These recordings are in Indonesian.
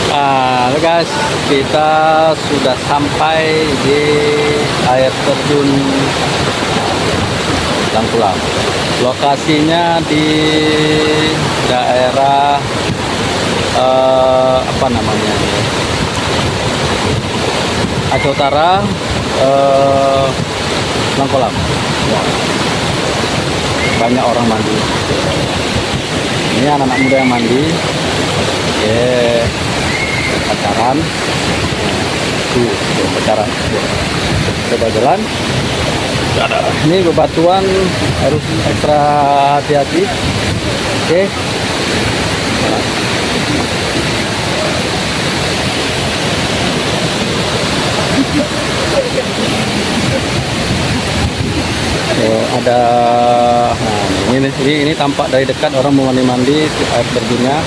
Halo guys, kita sudah sampai di air terjun Tangkulang. Lokasinya di daerah apa namanya? Aceh Utara, Langkolam. Ya. Banyak orang mandi. Ini anak-anak muda yang mandi. Pacaran. Pacaran. Coba jalan. Ini bebatuan harus ekstra hati-hati. Oke. Ada ini tampak dari dekat orang mau mandi air terjunnya.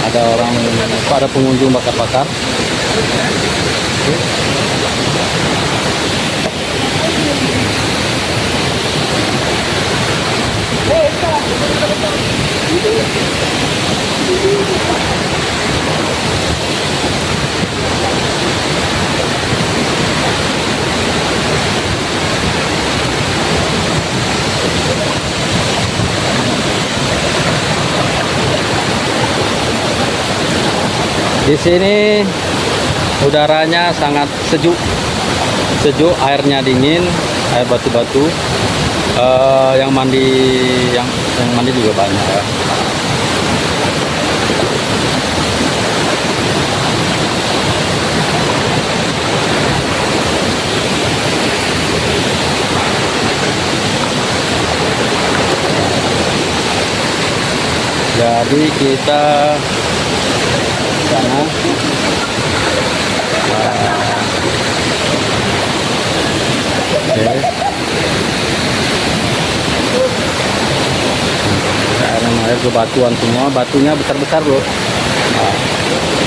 Ada orang, ada pengunjung bakar-bakar. Di sini udaranya sangat sejuk, airnya dingin, air batu-batu. Yang mandi juga banyak ya. Jadi kita sana air bebatuan semua, batunya besar-besar loh.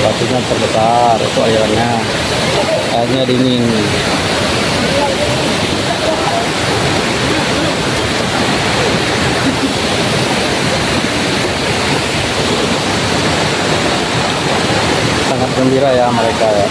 Batunya besar-besar, itu airnya dingin. Sangat gembira ya mereka ya.